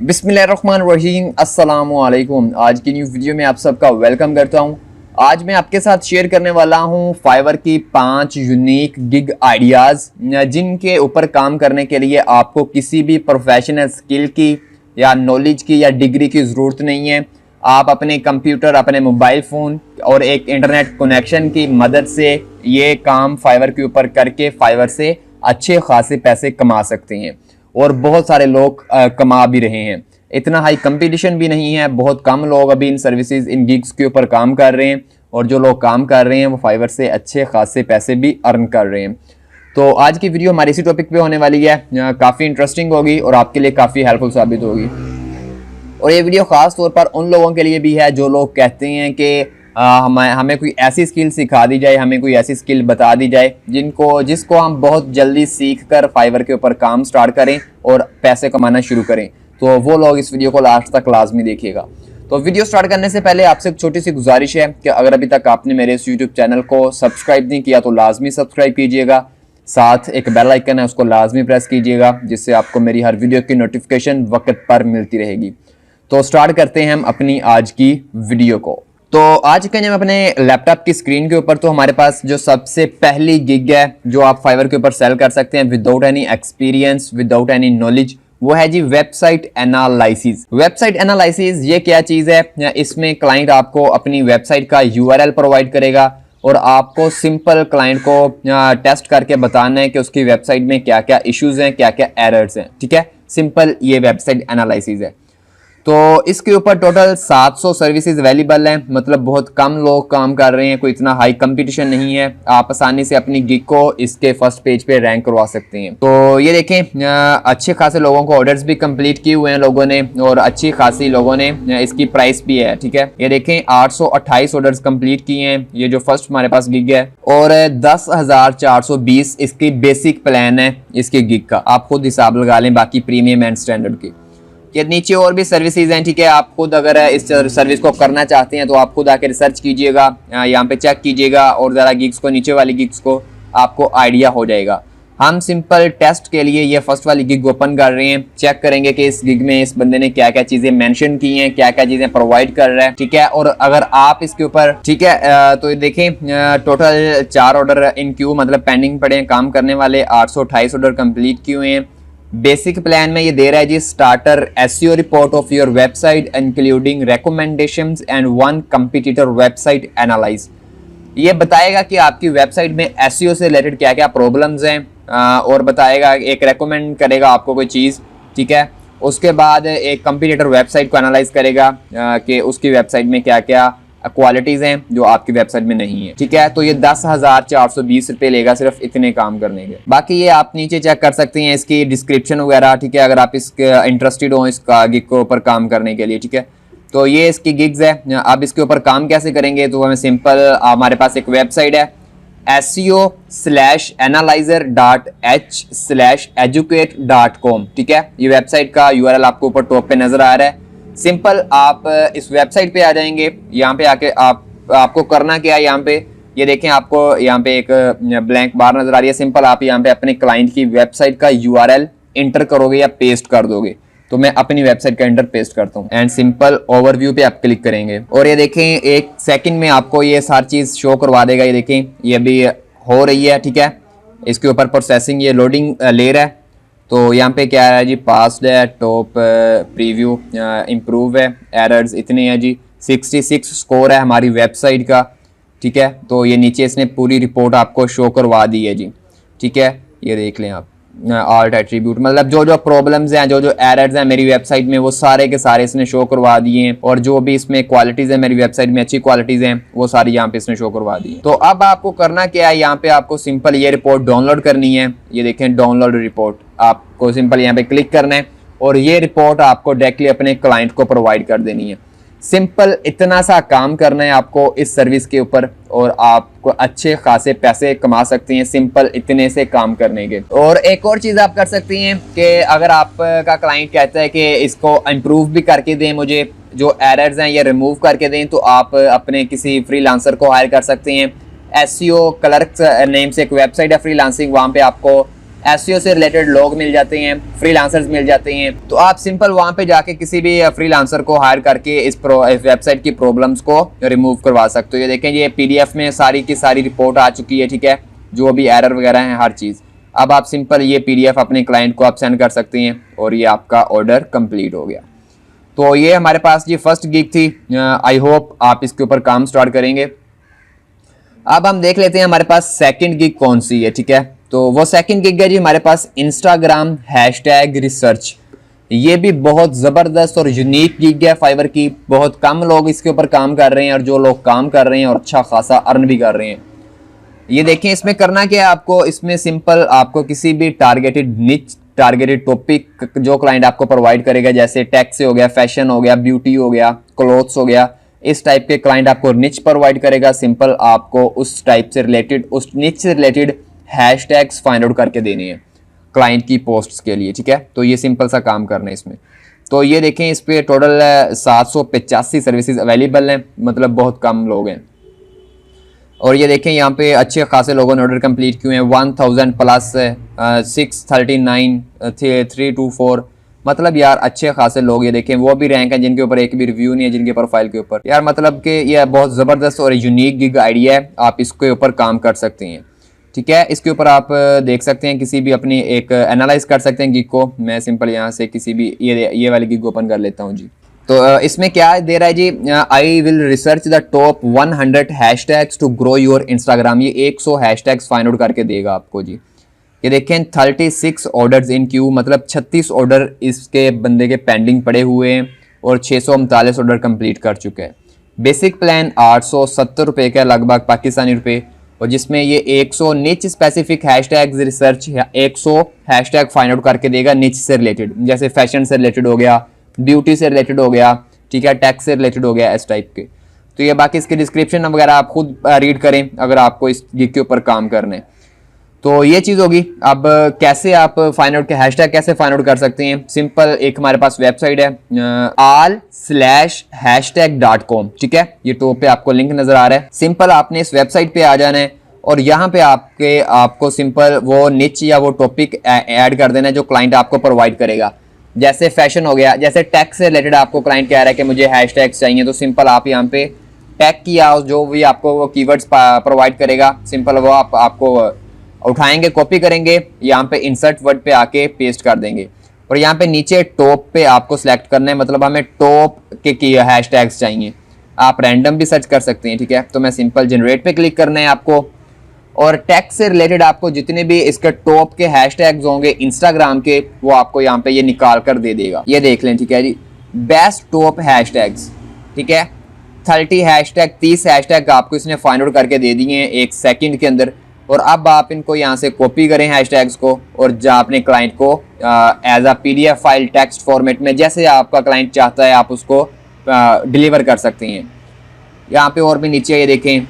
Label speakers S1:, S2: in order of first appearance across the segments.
S1: बिस्मिल्लाहिर्रहमानिर्रहीम अस्सलामुअलैकुम। आज की न्यू वीडियो में आप सबका वेलकम करता हूं। आज मैं आपके साथ शेयर करने वाला हूं फाइवर की 5 यूनिक गिग आइडियाज़ जिनके ऊपर काम करने के लिए आपको किसी भी प्रोफेशनल स्किल की या नॉलेज की या डिग्री की ज़रूरत नहीं है। आप अपने कंप्यूटर, अपने मोबाइल फ़ोन और एक इंटरनेट कनेक्शन की मदद से ये काम फाइवर के ऊपर करके फाइवर से अच्छे खासे पैसे कमा सकते हैं और बहुत सारे लोग कमा भी रहे हैं। इतना हाई कंपटीशन भी नहीं है, बहुत कम लोग अभी इन सर्विसेज, इन गिग्स के ऊपर काम कर रहे हैं और जो लोग काम कर रहे हैं वो फाइवर से अच्छे खासे पैसे भी अर्न कर रहे हैं। तो आज की वीडियो हमारी इसी टॉपिक पे होने वाली है, काफ़ी इंटरेस्टिंग होगी और आपके लिए काफ़ी हेल्पफुल साबित होगी। और ये वीडियो ख़ास तौर पर उन लोगों के लिए भी है जो लोग कहते हैं कि हमें कोई ऐसी स्किल सिखा दी जाए, हमें कोई ऐसी स्किल बता दी जाए जिसको हम बहुत जल्दी सीख कर फाइवर के ऊपर काम स्टार्ट करें और पैसे कमाना शुरू करें। तो वो लोग इस वीडियो को लास्ट तक लाजमी देखिएगा। तो वीडियो स्टार्ट करने से पहले आपसे एक छोटी सी गुजारिश है कि अगर अभी तक आपने मेरे इस यूट्यूब चैनल को सब्सक्राइब नहीं किया तो लाजमी सब्सक्राइब कीजिएगा। साथ एक बेल आइकन है, उसको लाजमी प्रेस कीजिएगा जिससे आपको मेरी हर वीडियो की नोटिफिकेशन वक्त पर मिलती रहेगी। तो स्टार्ट करते हैं हम अपनी आज की वीडियो को। तो आज के हम अपने लैपटॉप की स्क्रीन के ऊपर, तो हमारे पास जो सबसे पहली गिग है जो आप फाइवर के ऊपर सेल कर सकते हैं without any experience, without any knowledge, वो है जी वेबसाइट एनालिसिस। वेबसाइट एनालिसिस ये क्या चीज़ है? इसमें क्लाइंट आपको अपनी वेबसाइट का यूआरएल प्रोवाइड करेगा और आपको सिंपल क्लाइंट को टेस्ट करके बताना है कि उसकी वेबसाइट में क्या क्या इश्यूज हैं, क्या क्या एरर्स हैं। ठीक है, सिंपल ये वेबसाइट एनालिसिस है। तो इसके ऊपर टोटल 700 सर्विसेज अवेलेबल हैं, मतलब बहुत कम लोग काम कर रहे हैं, कोई इतना हाई कंपटीशन नहीं है। आप आसानी से अपनी गिग को इसके फर्स्ट पेज पे रैंक करवा सकते हैं। तो ये देखें, अच्छे खासे लोगों को ऑर्डर्स भी कंप्लीट किए हुए हैं लोगों ने और अच्छी खासी लोगों ने इसकी प्राइस भी है। ठीक है, ये देखें 828 ऑर्डर्स कंप्लीट किए हैं, ये जो फर्स्ट हमारे पास गिग है, और 10,420 इसकी बेसिक प्लान है इसकी गिग का। आप खुद हिसाब लगा लें बाकी प्रीमियम एंड स्टैंडर्ड की। ये नीचे और भी सर्विसेज हैं। ठीक है, आप खुद अगर इस सर्विस को करना चाहते हैं तो आप खुद आके रिसर्च कीजिएगा, यहाँ पे चेक कीजिएगा और ज़रा गिग्स को, नीचे वाली गिग्स को आपको आइडिया हो जाएगा। हम सिंपल टेस्ट के लिए ये फर्स्ट वाली गिग ओपन कर रहे हैं, चेक करेंगे कि इस गिग में इस बंदे ने क्या क्या चीज़ें मेंशन की हैं, क्या क्या चीज़ें प्रोवाइड कर रहा है। ठीक है, और अगर आप इसके ऊपर, ठीक है, तो देखें टोटल 4 ऑर्डर इन क्यू, मतलब पेंडिंग पड़े हैं काम करने वाले। 828 ऑर्डर कंप्लीट किए हुए हैं। बेसिक प्लान में ये दे रहा है जी, starter SEO report of your website including recommendations and 1 competitor website analyse. ये बताएगा कि आपकी वेबसाइट में एसईओ से रिलेटेड क्या क्या प्रॉब्लम्स हैं और बताएगा, एक रेकमेंड करेगा आपको कोई चीज़। ठीक है, उसके बाद एक कंपटीटर वेबसाइट को एनालाइज करेगा कि उसकी वेबसाइट में क्या क्या क्वालिटीज़ हैं जो आपकी वेबसाइट में नहीं है। ठीक है, तो ये 10,420 रुपये लेगा सिर्फ इतने काम करने के। बाकी ये आप नीचे चेक कर सकते हैं इसकी डिस्क्रिप्शन वगैरह। ठीक है, अगर आप इसके इंटरेस्टेड हो इसका गिग के ऊपर काम करने के लिए। ठीक है, तो ये इसकी गिग्स है। अब इसके ऊपर काम कैसे करेंगे? तो हमें सिंपल, हमारे पास एक वेबसाइट है seo/analyzer.h/educate.com। ठीक है, ये वेबसाइट का यूआरएल आपको ऊपर टॉप पे नजर आ रहा है। सिंपल आप इस वेबसाइट पे आ जाएंगे। यहाँ पे आके आपको करना क्या है, यहाँ पे ये देखें, आपको यहाँ पे एक ब्लैंक बार नजर आ रही है। सिंपल आप यहाँ पे अपने क्लाइंट की वेबसाइट का यूआरएल इंटर करोगे या पेस्ट कर दोगे। तो मैं अपनी वेबसाइट का इंटर पेस्ट करता हूँ एंड सिंपल ओवरव्यू पे आप क्लिक करेंगे और ये देखें 1 सेकंड में आपको ये सारी चीज शो करवा देगा। ये देखें, ये अभी हो रही है। ठीक है, इसके ऊपर प्रोसेसिंग, ये लोडिंग ले रहा है। तो यहाँ पे क्या है जी, पास्ड है, टॉप प्रीव्यू, इम्प्रूव है, एरर्स इतने हैं जी। 66 स्कोर है हमारी वेबसाइट का। ठीक है, तो ये नीचे इसने पूरी रिपोर्ट आपको शो करवा दी है जी। ठीक है, ये देख लें आप, आर्ट एट्रीब्यूट, मतलब जो जो प्रॉब्लम्स हैं, जो जो एरर्स हैं मेरी वेबसाइट में, वो सारे के सारे इसने शो करवा दिए हैं। और जो भी इसमें क्वालिटीज़ है मेरी वेबसाइट में, अच्छी क्वालिटीज़ हैं, वो सारी यहाँ पे इसने शो करवा दी है। तो अब आपको करना क्या है, यहाँ पे आपको सिंपल ये रिपोर्ट डाउनलोड करनी है। ये देखें, डाउनलोड रिपोर्ट, आपको सिंपल यहाँ पे क्लिक करना है और ये रिपोर्ट आपको डायरेक्टली अपने क्लाइंट को प्रोवाइड कर देनी है। सिंपल इतना सा काम करना है आपको इस सर्विस के ऊपर और आपको अच्छे खासे पैसे कमा सकते हैं सिंपल इतने से काम करने के। और एक और चीज़ आप कर सकती हैं कि अगर आपका क्लाइंट कहता है कि इसको इम्प्रूव भी करके दें, मुझे जो एरर्स हैं ये रिमूव करके दें, तो आप अपने किसी फ्रीलांसर को हायर कर सकते हैं। एसईओ क्लर्क्स नेम से एक वेबसाइट है फ्रीलांसिंग, वहाँ पे आपको एसईओ से रिलेटेड लोग मिल जाते हैं, फ्रीलांसर्स मिल जाते हैं। तो आप सिंपल वहां पे जाके किसी भी फ्रीलांसर को हायर करके इस वेबसाइट की प्रॉब्लम्स को रिमूव करवा सकते हो। ये देखें, ये पीडीएफ में सारी की सारी रिपोर्ट आ चुकी है, ठीक है, जो भी एरर वगैरह है हर चीज़। अब आप सिंपल ये पीडीएफ अपने क्लाइंट को आप सेंड कर सकते हैं और ये आपका ऑर्डर कंप्लीट हो गया। तो ये हमारे पास ये फर्स्ट गिग थी। आई होप आप इसके ऊपर काम स्टार्ट करेंगे। अब हम देख लेते हैं हमारे पास सेकंड गिग कौन सी है, ठीक है। तो वो सेकंड गिग है जी हमारे पास इंस्टाग्राम हैशटैग रिसर्च। ये भी बहुत ज़बरदस्त और यूनिक गिग है फाइवर की। बहुत कम लोग इसके ऊपर काम कर रहे हैं और जो लोग काम कर रहे हैं और अच्छा खासा अर्न भी कर रहे हैं। ये देखें, इसमें करना क्या है आपको, इसमें सिंपल आपको किसी भी टारगेटेड निच, टारगेटेड टॉपिक जो क्लाइंट आपको प्रोवाइड करेगा, जैसे टेक से हो गया, फैशन हो गया, ब्यूटी हो गया, क्लोथ्स हो गया, इस टाइप के क्लाइंट आपको निच प्रोवाइड करेगा। सिंपल आपको उस टाइप से रिलेटेड, उस निच से रिलेटेड हैशटैग्स फाइंड आउट करके देने हैं क्लाइंट की पोस्ट्स के लिए, ठीक है। तो ये सिंपल सा काम करना है इसमें। तो ये देखें, इस पे टोटल 785 सर्विसेज अवेलेबल हैं, मतलब बहुत कम लोग हैं। और ये देखें, यहाँ पे अच्छे खासे लोगों ने ऑर्डर कंप्लीट किए हैं, 1000 प्लस 639 324, मतलब यार अच्छे खासे लोग। ये देखें, वो भी रैंक हैं जिनके ऊपर एक भी रिव्यू नहीं है, जिनके प्रोफाइल के ऊपर। यार मतलब कि ये बहुत ज़बरदस्त और यूनिक गिग आइडिया है, आप इसके ऊपर काम कर सकते हैं, ठीक है। इसके ऊपर आप देख सकते हैं, किसी भी अपनी एक एनालाइज कर सकते हैं गिग को। मैं सिंपल यहाँ से किसी भी ये वाली गिग ओपन कर लेता हूँ जी। तो इसमें क्या दे रहा है जी, I will research the top 100 hashtags to grow your Instagram. ये 100 हैशटैग्स फाइंड आउट करके देगा आपको जी। ये देखें, 36 ऑर्डर्स इन क्यू, मतलब 36 ऑर्डर इसके बंदे के पेंडिंग पड़े हुए हैं और 639 ऑर्डर कंप्लीट कर चुके हैं। बेसिक प्लान 870 रुपये का लगभग पाकिस्तानी रुपये, और जिसमें ये 100 निच specific hashtags research 100 hashtag find out करके देगा निच से रिलेटेड, जैसे फैशन से रिलेटेड हो गया, ब्यूटी से रिलेटेड हो गया, ठीक है, टैक्स से रिलेटेड हो गया, इस टाइप के। तो ये बाकी इसके डिस्क्रिप्शन वगैरह आप खुद रीड करें अगर आपको इस गिग के ऊपर काम करना है। तो ये चीज़ होगी। अब कैसे आप फाइंड आउट के हैशटैग कैसे फाइंड आउट कर सकते हैं, सिंपल एक हमारे पास वेबसाइट है all/hashtag.com, ठीक है। ये टॉप पे आपको लिंक नजर आ रहा है। सिंपल आपने इस वेबसाइट पे आ जाना है और यहाँ पे आपको सिंपल वो निच या वो टॉपिक ऐड कर देना है जो क्लाइंट आपको प्रोवाइड करेगा। जैसे फैशन हो गया, जैसे टैक्स से रिलेटेड आपको क्लाइंट कह रहा है कि मुझे हैशटैग्स चाहिए, तो सिंपल आप यहाँ पे टैग किया जो भी आपको वो कीवर्ड्स प्रोवाइड करेगा, सिंपल वो आपको उठाएंगे, कॉपी करेंगे, यहाँ पे इंसर्ट वर्ड पे आके पेस्ट कर देंगे और यहाँ पे नीचे टॉप पे आपको सिलेक्ट करना है, मतलब हमें टॉप के हैशटैग्स चाहिए। आप रैंडम भी सर्च कर सकते हैं, ठीक है। तो मैं सिंपल जनरेट पे क्लिक करना है आपको, और टैक्स से रिलेटेड आपको जितने भी इसके टॉप के हैशटैग्स होंगे इंस्टाग्राम के, वो आपको यहाँ पे ये निकाल कर दे देगा। ये देख लें, ठीक है जी, बेस्ट टॉप हैशटैग्स, ठीक है। 30 हैशटैग आपको इसने फाइंड आउट करके दे दिए हैं 1 सेकंड के अंदर। और अब आप इनको यहाँ से कॉपी करें हैशटैग्स को और जा अपने क्लाइंट को as a PDF file text format में, जैसे आपका क्लाइंट चाहता है आप उसको डिलीवर कर सकते हैं। यहाँ पे और भी नीचे ये देखें,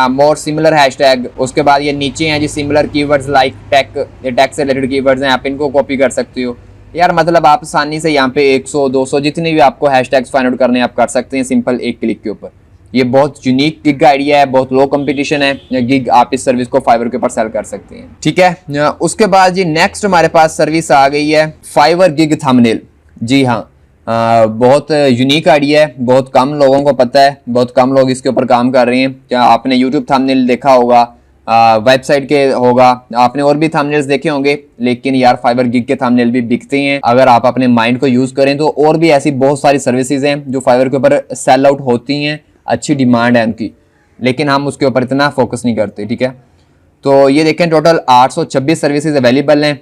S1: मोर सिमिलर हैशटैग, उसके बाद ये नीचे हैं जी सिमिलर कीवर्ड्स लाइक टेक से रिलेटेड कीवर्ड्स हैं, आप इनको कॉपी कर सकते हो। यार मतलब आप आसानी से यहाँ पे 100 200 जितने भी आपको हैशटैग्स फाइंड आउट करने आप कर सकते हैं सिंपल एक क्लिक के ऊपर। ये बहुत यूनिक गिग आइडिया है, बहुत लो कंपटीशन है गिग, आप इस सर्विस को फाइवर के ऊपर सेल कर सकते हैं, ठीक है। उसके बाद जी नेक्स्ट हमारे पास सर्विस आ गई है फाइवर गिग थंबनेल। जी हाँ, बहुत यूनिक आइडिया है, बहुत कम लोगों को पता है, बहुत कम लोग इसके ऊपर काम कर रहे हैं। क्या आपने यूट्यूब थंबनेल देखा होगा, वेबसाइट के होगा, आपने और भी थंबनेल्स देखे होंगे, लेकिन यार फाइवर गिग के थंबनेल भी बिकते हैं अगर आप अपने माइंड को यूज करें तो। और भी ऐसी बहुत सारी सर्विसेज हैं जो फाइवर के ऊपर सेल आउट होती हैं, अच्छी डिमांड है उनकी, लेकिन हम उसके ऊपर इतना फोकस नहीं करते, ठीक है। तो ये देखें, टोटल 826 सर्विसेज अवेलेबल हैं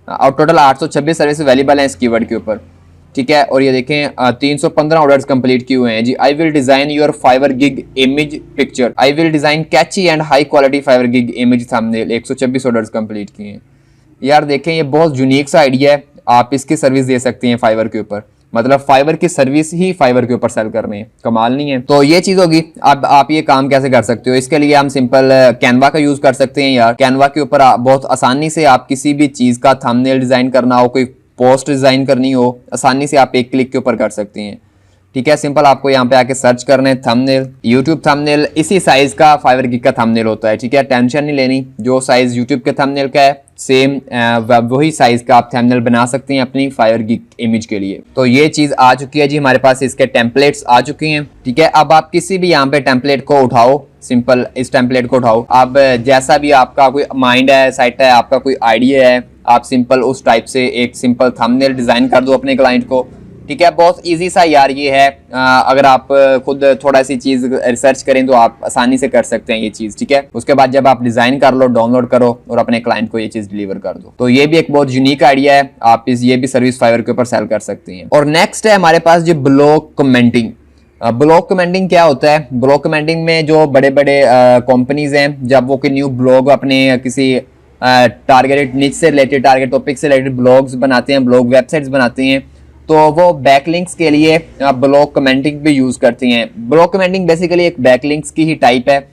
S1: और टोटल 826 सर्विस अवेलेबल हैं इस कीवर्ड के ऊपर, ठीक है। और ये देखें 315 ऑर्डर्स कंप्लीट किए हुए हैं जी। I will design your Fiverr gig image picture, I will design catchy and high quality Fiverr gig image thumbnail, 126 orders complete किए हैं। यार देखें, ये बहुत यूनिक सा आइडिया है, आप इसकी सर्विस दे सकते हैं फाइवर के ऊपर, मतलब फाइवर की सर्विस ही फाइवर के ऊपर सेल कर रहे हैं, कमाल नहीं है। तो ये चीज होगी। अब आप ये काम कैसे कर सकते हो, इसके लिए हम सिंपल कैनवा का यूज कर सकते हैं। यार कैनवा के ऊपर बहुत आसानी से आप किसी भी चीज का थंबनेल डिजाइन करना हो, कोई पोस्ट डिजाइन करनी हो, आसानी से आप एक क्लिक के ऊपर कर सकते हैं, ठीक है। सिंपल आपको यहाँ पे आके सर्च करना है थंबनेल, यूट्यूब थंबनेल, इसी साइज का फाइवर गिग का थंबनेल होता है, ठीक है। टेंशन नहीं लेनी, जो साइज यूट्यूब के थंबनेल का है सेम वही साइज का आप थंबनेल बना सकते हैं अपनी फाइवर गिग इमेज के लिए। तो ये चीज आ चुकी है जी, हमारे पास इसके टेम्पलेट्स आ चुके हैं। ठीक है, अब आप किसी भी यहाँ पे टेम्पलेट को उठाओ, सिंपल इस टेम्पलेट को उठाओ, आप जैसा भी आपका कोई माइंड है, सेट है, आपका कोई आइडिया है, आप सिंपल उस टाइप से एक सिंपल थंबनेल डिजाइन कर दो अपने क्लाइंट को। ठीक है, बहुत इजी सा यार ये है। अगर आप खुद थोड़ा सी चीज रिसर्च करें तो आप आसानी से कर सकते हैं ये चीज। ठीक है, उसके बाद जब आप डिजाइन कर लो, डाउनलोड करो और अपने क्लाइंट को ये चीज डिलीवर कर दो। तो ये भी एक बहुत यूनिक आइडिया है, आप ये भी सर्विस फाइवर के ऊपर सेल कर सकते हैं। और नेक्स्ट है हमारे पास जो ब्लॉग कमेंटिंग। ब्लॉग कमेंटिंग क्या होता है? ब्लॉग कमेंटिंग में जो बड़े बड़े कंपनीज हैं, जब वो कोई न्यू ब्लॉग अपने किसी टारगेटेड निच से रिलेटेड, टारगेट टॉपिक से रिलेटेड ब्लॉग्स बनाते हैं, ब्लॉग वेबसाइट्स बनाते हैं, तो वो बैकलिंक्स के लिए ब्लॉग कमेंटिंग भी यूज करती हैं। ब्लॉग कमेंटिंग बेसिकली एक बैकलिंक्स की ही टाइप है।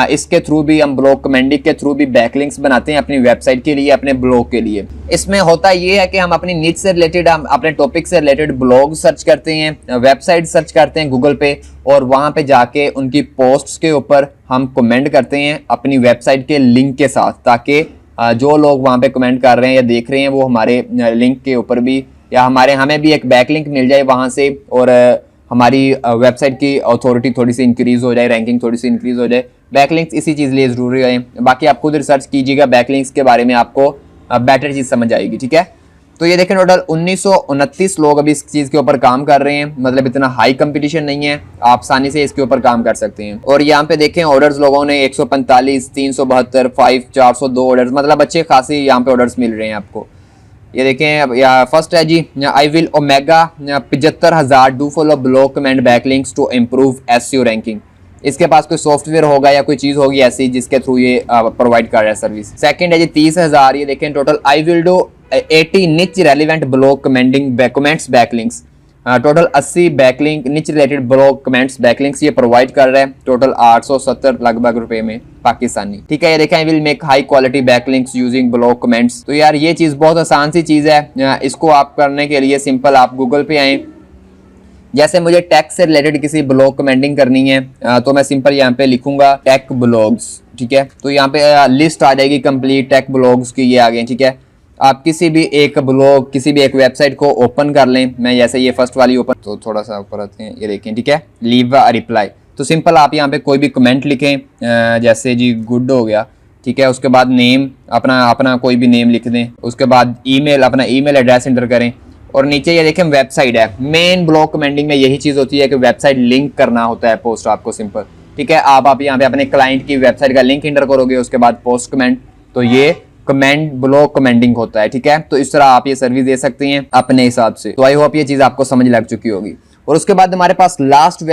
S1: इसके थ्रू भी हम ब्लॉग कमेंटिंग के थ्रू भी बैकलिंक्स बनाते हैं अपनी वेबसाइट के लिए, अपने ब्लॉग के लिए। इसमें होता ये है कि हम अपनी निच से रिलेटेड, हम अपने टॉपिक से रिलेटेड ब्लॉग सर्च करते हैं, वेबसाइट सर्च करते हैं गूगल पे, और वहां पे जाके उनकी पोस्ट्स के ऊपर हम कमेंट करते हैं अपनी वेबसाइट के लिंक के साथ, ताकि जो लोग वहां पे कमेंट कर रहे हैं या देख रहे हैं वो हमारे लिंक के ऊपर भी, या हमें भी एक बैकलिंक मिल जाए वहां से, और हमारी वेबसाइट की अथॉरिटी थोड़ी सी इंक्रीज हो जाए, रैंकिंग थोड़ी सी इंक्रीज हो जाए। बैकलिंक्स इसी चीज लिए जरूरी है। बाकी आप खुद रिसर्च कीजिएगा बैकलिंक्स के बारे में, आपको बेटर चीज समझ आएगी। ठीक है, तो ये देखें टोटल 1929 लोग अभी इस चीज के ऊपर काम कर रहे हैं, मतलब इतना हाई कंपटीशन नहीं है, आप आसानी से इसके ऊपर काम कर सकते हैं। और यहाँ पे देखें ऑर्डर्स लोगों ने 145, 372, 5, 402 ऑर्डर्स, मतलब अच्छे खासी यहाँ पे ऑर्डर्स मिल रहे हैं आपको। ये देखें फर्स्ट है जी, I will omega 75,000 do follow blog comment backlinks to improve SEO ranking. इसके पास कोई सॉफ्टवेयर होगा या कोई चीज होगी ऐसी जिसके थ्रू ये प्रोवाइड कर रहा है सर्विस। सेकंड है जी 30,000, ये देखें टोटल, आई विल डू 80 निच relevant blog comments backlinks. Total 80 backlink निच रिलेटेड ब्लॉग कमेंट्स बैकलिंक्स ये प्रोवाइड कर रहा है, टोटल 870 लगभग रुपए में पाकिस्तानी। ठीक है, ये देखें, I will make high quality backlinks using blog comments. तो यार ये चीज बहुत आसान सी चीज है। इसको आप करने के लिए सिंपल आप गूगल पे आए, जैसे मुझे टेक से रिलेटेड किसी ब्लॉग कमेंटिंग करनी है, तो मैं सिंपल यहाँ पे लिखूंगा टेक ब्लॉग्स। ठीक है, तो यहाँ पे लिस्ट आ जाएगी कंप्लीट टेक ब्लॉग्स की, ये आ गए। ठीक है, आप किसी भी एक ब्लॉग, किसी भी एक वेबसाइट को ओपन कर लें। मैं जैसे ये फर्स्ट वाली ओपन, तो थोड़ा सा ऊपर आते हैं, ये देखें। ठीक है, लीव अ रिप्लाई, तो सिंपल आप यहाँ पे कोई भी कमेंट लिखें, जैसे जी गुड हो गया। ठीक है, उसके बाद नेम, अपना कोई भी नेम लिख दें, उसके बाद ईमेल, अपना ईमेल एड्रेस एंटर करें, और नीचे ये देखें वेबसाइट है। मेन ब्लॉग कमेंटिंग में यही चीज होती है कि वेबसाइट लिंक करना होता है पोस्ट आपको, सिंपल। ठीक है, आप यहाँ पे अपने क्लाइंट की वेबसाइट का लिंक एंटर करोगे, उसके बाद पोस्ट कमेंट, तो ये कमेंट ब्लॉग कमेंटिंग होता है। ठीक है, तो इस तरह आप ये सर्विस दे सकते हैं अपने हिसाब से। तो आई होप ये चीज आपको समझ लग चुकी होगी। और उसके बाद हमारे पास लास्ट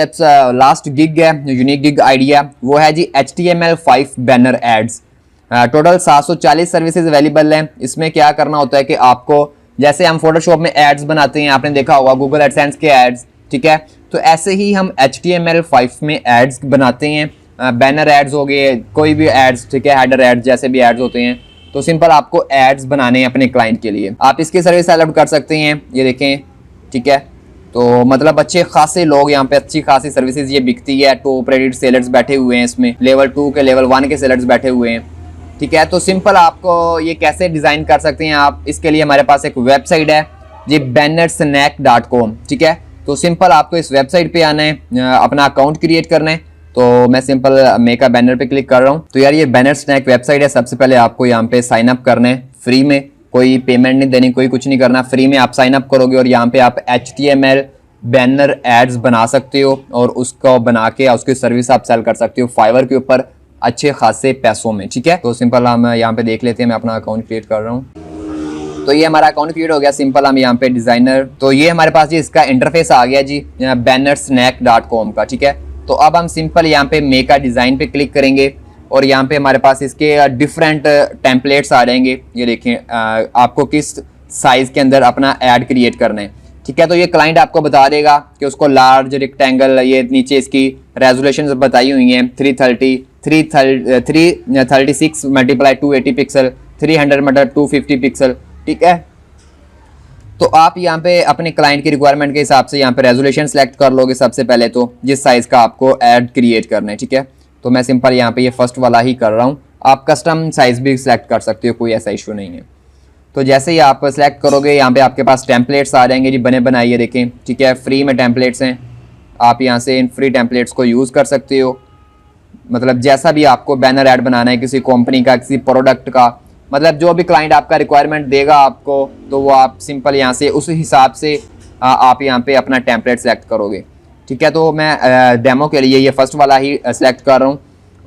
S1: गिग है, यूनिक गिग आइडिया, वो है जी HTML5 banner ads. Total 740 services available हैं। इसमें क्या करना होता है कि आपको, जैसे हम फोटोशॉप में एड्स बनाते हैं, आपने देखा होगा गूगल एडसेंस के एड्स। ठीक है, तो ऐसे ही हम HTML5 में एड्स बनाते हैं, बैनर एड्स हो गए, कोई भी एड्स। ठीक है, हेडर एड्स, जैसे भी एड्स होते हैं। तो सिंपल आपको एड्स बनाने हैं अपने क्लाइंट के लिए, आप इसकी सर्विस अलाउड कर सकते हैं। ये देखें, ठीक है, तो मतलब अच्छे खासे लोग यहाँ पे, अच्छी खासी सर्विसेज ये बिकती है। टॉप रेटेड सेलर्स बैठे हुए हैं इसमें, लेवल 2 के, लेवल 1 के सेलर्स बैठे हुए हैं। ठीक है, तो सिंपल आपको ये कैसे डिजाइन कर सकते हैं आप, इसके लिए हमारे पास एक वेबसाइट है जी, bannersnack.com। ठीक है, तो सिंपल आपको इस वेबसाइट पे आना है, अपना अकाउंट क्रिएट करना है। तो मैं सिंपल मेक अ बैनर पे क्लिक कर रहा हूँ। तो यार ये बैनर स्नैक वेबसाइट है। सबसे पहले आपको यहाँ पे साइन अप करना है फ्री में, कोई पेमेंट नहीं देनी, कोई कुछ नहीं करना, फ्री में आप साइन अप करोगे और यहाँ पे आप HTML बैनर एड्स बना सकते हो, और उसको बना के उसकी सर्विस आप सेल कर सकते हो फाइवर के ऊपर अच्छे खासे पैसों में। ठीक है, तो सिंपल हम यहाँ पे देख लेते हैं, मैं अपना अकाउंट क्रिएट कर रहा हूँ। तो ये हमारा अकाउंट क्रिएट हो गया। सिंपल हम यहाँ पे डिजाइनर, तो ये हमारे पास जी इसका इंटरफेस आ गया जी bannersnack.com का। ठीक है, तो अब हम सिंपल यहाँ पे मेक अ डिजाइन पे क्लिक करेंगे, और यहाँ पे हमारे पास इसके डिफरेंट टेम्पलेट्स आ जाएंगे। ये देखें, आपको किस साइज के अंदर अपना ऐड क्रिएट करना है। ठीक है, तो ये क्लाइंट आपको बता देगा कि उसको लार्ज रेक्टेंगल, ये नीचे इसकी रेजोल्यूशन बताई हुई हैं, 336 × 280 पिक्सल, 300 × 250 पिक्सल। ठीक है, तो आप यहाँ पे अपने क्लाइंट की रिक्वायरमेंट के हिसाब से यहाँ पे रेजोल्यूशन सेलेक्ट कर लोगे सबसे पहले, तो जिस साइज का आपको ऐड क्रिएट करना है। ठीक है, तो मैं सिंपल यहाँ पे ये फर्स्ट वाला ही कर रहा हूँ। आप कस्टम साइज़ भी सिलेक्ट कर सकते हो, कोई ऐसा इशू नहीं है। तो जैसे ही आप सेलेक्ट करोगे यहाँ पे आपके पास टेम्पलेट्स आ जाएंगे जी, बने बनाइए देखें, ठीक है, फ्री में टेम्पलेट्स हैं। आप यहाँ से इन फ्री टेम्पलेट्स को यूज़ कर सकते हो। मतलब जैसा भी आपको बैनर ऐड बनाना है किसी कंपनी का, किसी प्रोडक्ट का, मतलब जो भी क्लाइंट आपका रिक्वायरमेंट देगा आपको, तो वो आप सिंपल यहाँ से उस हिसाब से आप यहाँ पे अपना टेम्पलेट सेलेक्ट करोगे, ठीक है। तो मैं डेमो के लिए ये फर्स्ट वाला ही सेलेक्ट कर रहा हूँ।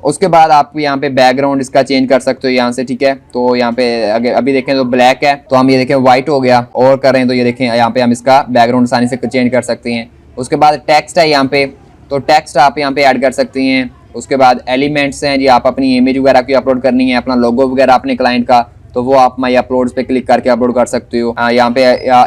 S1: उसके बाद आप यहाँ पे बैकग्राउंड इसका चेंज कर सकते हो यहाँ से, ठीक है। तो यहाँ पे अगर अभी देखें तो ब्लैक है, तो हम ये देखें वाइट हो गया, और कर रहे हैं तो ये देखें यहाँ पे हम इसका बैकग्राउंड आसानी से चेंज कर सकते हैं। उसके बाद टेक्स्ट है यहाँ पे, तो टेक्स्ट आप यहाँ पे ऐड कर सकते हैं। उसके बाद एलिमेंट्स हैं जी, आप अपनी इमेज वगैरह की अपलोड करनी है, अपना लोगो वगैरह अपने क्लाइंट का, तो वो आप माई अपलोड्स पे क्लिक करके अपलोड कर सकते हो। यहाँ पे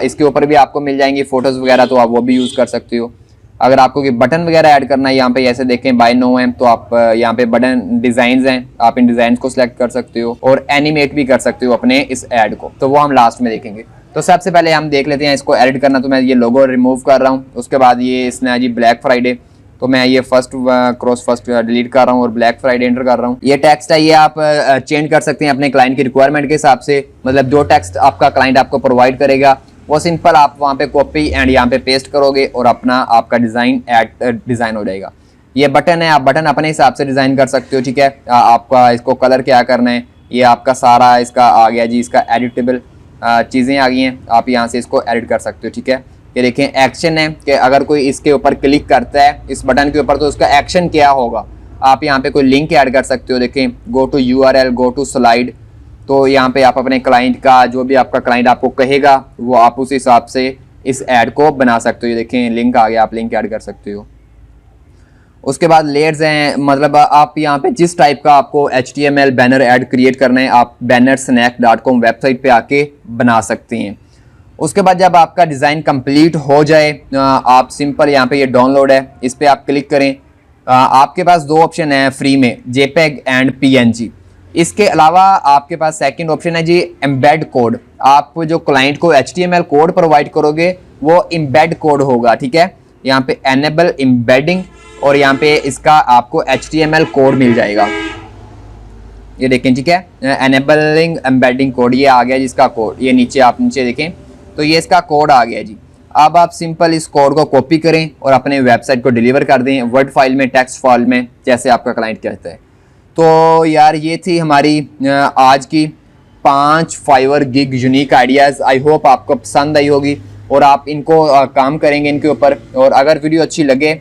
S1: इसके ऊपर भी आपको मिल जाएंगी फोटोज़ वगैरह, तो आप वो भी यूज़ कर सकते हो। अगर आपको कि बटन वगैरह ऐड करना है यहाँ पे ऐसे देखें बाय नो है, तो आप यहाँ पे बटन डिज़ाइंस हैं, आप इन डिज़ाइंस को सिलेक्ट कर सकते हो और एनिमेट भी कर सकते हो अपने इस ऐड को, तो वो हम लास्ट में देखेंगे। तो सबसे पहले हम देख लेते हैं इसको एडिट करना। तो मैं ये लोगो रिमूव कर रहा हूँ। उसके बाद ये इसने जी ब्लैक फ्राइडे, तो मैं ये फर्स्ट डिलीट कर रहा हूँ और ब्लैक फ्राइडे एंटर कर रहा हूँ। ये टेक्स्ट है, ये आप चेंज कर सकते हैं अपने क्लाइंट की रिक्वायरमेंट के हिसाब से। मतलब जो टेक्स्ट आपका क्लाइंट आपको प्रोवाइड करेगा वो सिंपल आप वहाँ पे कॉपी एंड यहाँ पे पेस्ट करोगे और अपना आपका डिज़ाइन हो जाएगा। ये बटन है, आप बटन अपने हिसाब से डिज़ाइन कर सकते हो, ठीक है। आपका इसको कलर क्या करना है, ये आपका सारा इसका आ गया जी, इसका एडिटेबल चीज़ें आ गई हैं, आप यहाँ से इसको एडिट कर सकते हो, ठीक है। ये देखें एक्शन है कि अगर कोई इसके ऊपर क्लिक करता है इस बटन के ऊपर तो उसका एक्शन क्या होगा। आप यहाँ पे कोई लिंक ऐड कर सकते हो, देखें go to URL, go to slide. तो यहाँ पे आप अपने क्लाइंट का जो भी आपका क्लाइंट आपको कहेगा वो आप उस हिसाब से इस ऐड को बना सकते हो। ये देखें लिंक आ गया, आप लिंक ऐड कर सकते हो। उसके बाद लेयर्स हैं, मतलब आप यहाँ पे जिस टाइप का आपको HTML बैनर ऐड क्रिएट करना है आप bannersnack.com वेबसाइट पे आके बना सकते हैं। उसके बाद जब आपका डिज़ाइन कंप्लीट हो जाए आप सिंपल यहाँ पे ये डाउनलोड है, इस पर आप क्लिक करें। आपके पास दो ऑप्शन है फ्री में, JPEG एंड PNG। इसके अलावा आपके पास सेकंड ऑप्शन है जी एम्बेड कोड। आप जो क्लाइंट को HTML कोड प्रोवाइड करोगे वो एम्बेड कोड होगा, ठीक है। यहाँ पे एनेबल एम्बेडिंग और यहाँ पे इसका आपको HTML कोड मिल जाएगा, ये देखें, ठीक है। एनेबलिंग एम्बेडिंग कोड ये आ गया जिसका कोड, ये नीचे आप नीचे देखें तो ये इसका कोड आ गया जी। अब आप सिंपल इस कोड को कॉपी करें और अपने वेबसाइट को डिलीवर कर दें वर्ड फाइल में, टेक्स्ट फाइल में, जैसे आपका क्लाइंट कहता है। तो यार ये थी हमारी आज की 5 Fiverr gig unique ideas. I hope आपको पसंद आई होगी और आप इनको काम करेंगे इनके ऊपर। और अगर वीडियो अच्छी लगे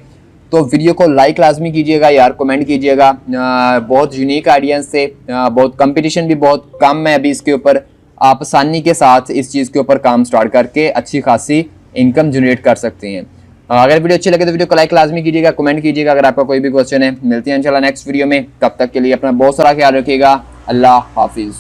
S1: तो वीडियो को लाइक लाजमी कीजिएगा यार, कमेंट कीजिएगा। बहुत यूनिक आइडियाज़ से, बहुत कंपटीशन भी बहुत कम है अभी इसके ऊपर। आप आसानी के साथ इस चीज़ के ऊपर काम स्टार्ट करके अच्छी खासी इनकम जनरेट कर सकते हैं। अगर वीडियो अच्छी लगे तो वीडियो को लाइक लाजमी कीजिएगा, कमेंट कीजिएगा अगर आपका कोई भी क्वेश्चन है। मिलते हैं इंशाल्लाह नेक्स्ट वीडियो में, तब तक के लिए अपना बहुत सारा ख्याल रखिएगा। अल्लाह हाफिज़।